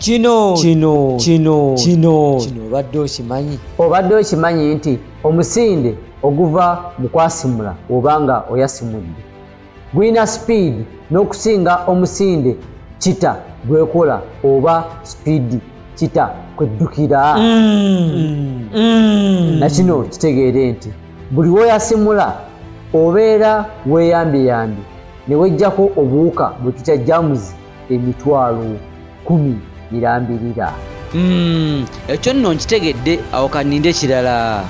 kino obadde okimanyi? Obadde okimanyi nti omusinde oguva mu kwasimula obanga oyasimudde gwina speed n'okusinga omusinde kita gwekola oba speed kita kweddukira. Nakino kitegeere nti buli woyasimula obeera weeyambye ne wejjako obuwuka bwe tutya jamuzi 10,000 birambirira. Ekyo nno nkitegedde, awo kaninde kirala.